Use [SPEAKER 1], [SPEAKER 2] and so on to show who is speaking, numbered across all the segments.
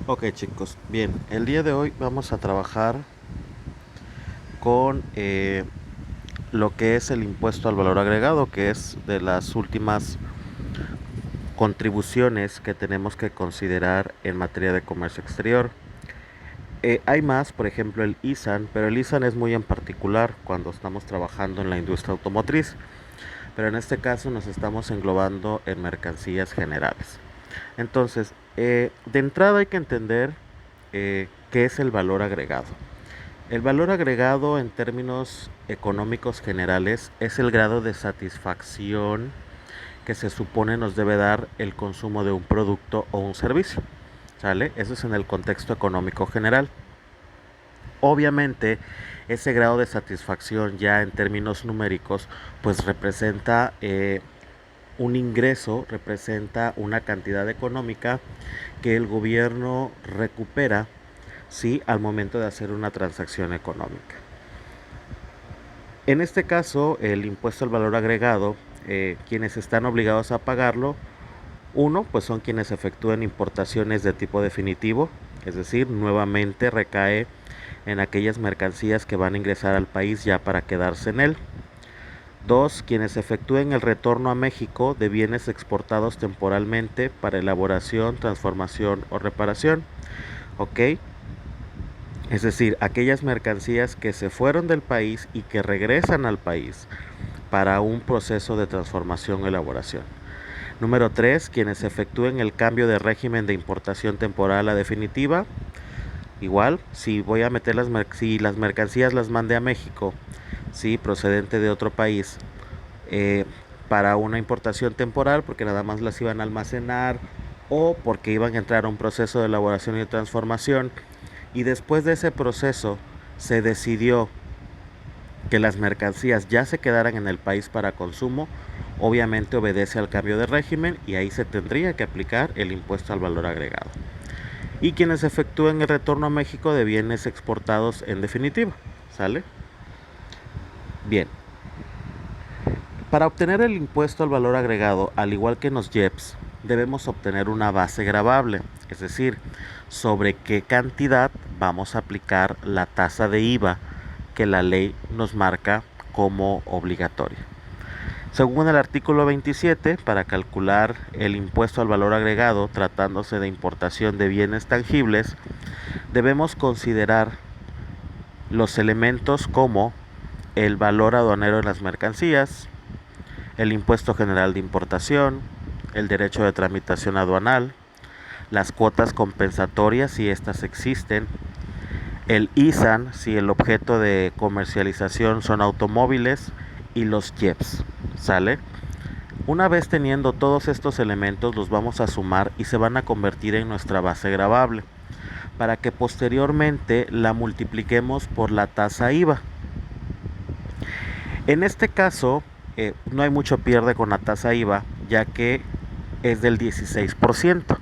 [SPEAKER 1] Ok chicos, bien, el día de hoy vamos a trabajar con lo que es el impuesto al valor agregado, que es de las últimas contribuciones que tenemos que considerar en materia de comercio exterior. Hay más, por ejemplo el ISAN, pero el ISAN es muy en particular cuando estamos trabajando en la industria automotriz, pero en este caso nos estamos englobando en mercancías generales. Entonces, de entrada hay que entender qué es el valor agregado. El valor agregado en términos económicos generales es el grado de satisfacción que se supone nos debe dar el consumo de un producto o un servicio. ¿Sale? Eso es en el contexto económico general. Obviamente, ese grado de satisfacción ya en términos numéricos, pues representa un ingreso, representa una cantidad económica que el gobierno recupera, ¿sí?, al momento de hacer una transacción económica. En este caso, el impuesto al valor agregado, quienes están obligados a pagarlo, uno, pues son quienes efectúan importaciones de tipo definitivo, es decir, nuevamente recae en aquellas mercancías que van a ingresar al país ya para quedarse en él. Dos, quienes efectúen el retorno a México de bienes exportados temporalmente para elaboración, transformación o reparación. ¿Ok? Es decir, aquellas mercancías que se fueron del país y que regresan al país para un proceso de transformación o elaboración. Número 3, quienes efectúen el cambio de régimen de importación temporal a definitiva. Igual, si voy a meter si las mercancías las mandé a México, sí, procedente de otro país, eh, para una importación temporal, porque nada más las iban a almacenar o porque iban a entrar a un proceso de elaboración y de transformación, y después de ese proceso se decidió que las mercancías ya se quedaran en el país para consumo, obviamente obedece al cambio de régimen y ahí se tendría que aplicar el impuesto al valor agregado. Y quienes efectúen el retorno a México de bienes exportados en definitiva, ¿sale? Bien, para obtener el impuesto al valor agregado, al igual que en los IEPS, debemos obtener una base gravable, es decir, sobre qué cantidad vamos a aplicar la tasa de IVA que la ley nos marca como obligatoria. Según el artículo 27, para calcular el impuesto al valor agregado tratándose de importación de bienes tangibles, debemos considerar los elementos como el valor aduanero de las mercancías, el impuesto general de importación, el derecho de tramitación aduanal, las cuotas compensatorias si estas existen, el ISAN si el objeto de comercialización son automóviles y los IEPS, ¿sale? Una vez teniendo todos estos elementos los vamos a sumar y se van a convertir en nuestra base gravable para que posteriormente la multipliquemos por la tasa IVA. En este caso, no hay mucho pierde con la tasa IVA, ya que es del 16%.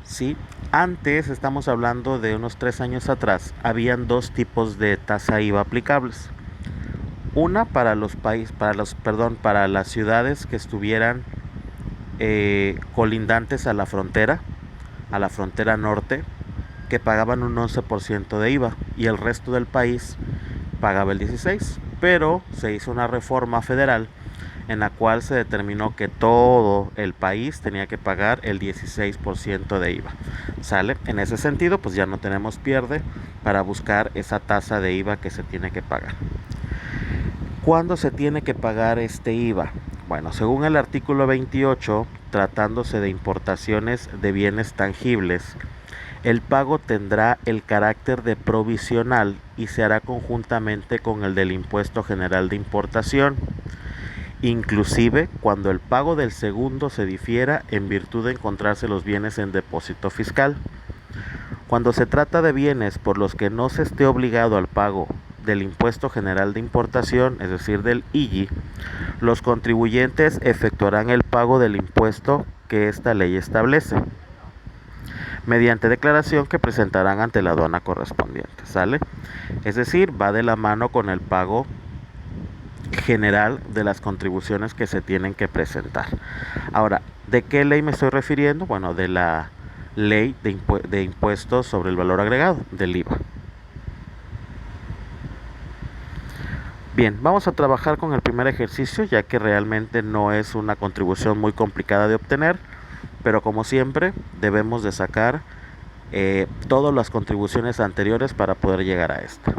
[SPEAKER 1] ¿Sí? Antes, estamos hablando de unos 3 años atrás, habían dos tipos de tasa IVA aplicables. Una para para las ciudades que estuvieran colindantes a la frontera norte, que pagaban un 11% de IVA y el resto del país pagaba el 16%. Pero se hizo una reforma federal en la cual se determinó que todo el país tenía que pagar el 16% de IVA. ¿Sale? En ese sentido, pues ya no tenemos pierde para buscar esa tasa de IVA que se tiene que pagar. ¿Cuándo se tiene que pagar este IVA? Bueno, según el artículo 28, tratándose de importaciones de bienes tangibles, el pago tendrá el carácter de provisional y se hará conjuntamente con el del impuesto general de importación, inclusive cuando el pago del segundo se difiera en virtud de encontrarse los bienes en depósito fiscal. Cuando se trata de bienes por los que no se esté obligado al pago del impuesto general de importación, es decir, del IGI, los contribuyentes efectuarán el pago del impuesto que esta ley establece, mediante declaración que presentarán ante la aduana correspondiente, ¿sale? Es decir, va de la mano con el pago general de las contribuciones que se tienen que presentar. Ahora, ¿de qué ley me estoy refiriendo? Bueno, de la ley de impuestos sobre el valor agregado, del IVA. Bien, vamos a trabajar con el primer ejercicio, ya que realmente no es una contribución muy complicada de obtener, pero como siempre debemos de sacar todas las contribuciones anteriores para poder llegar a esta.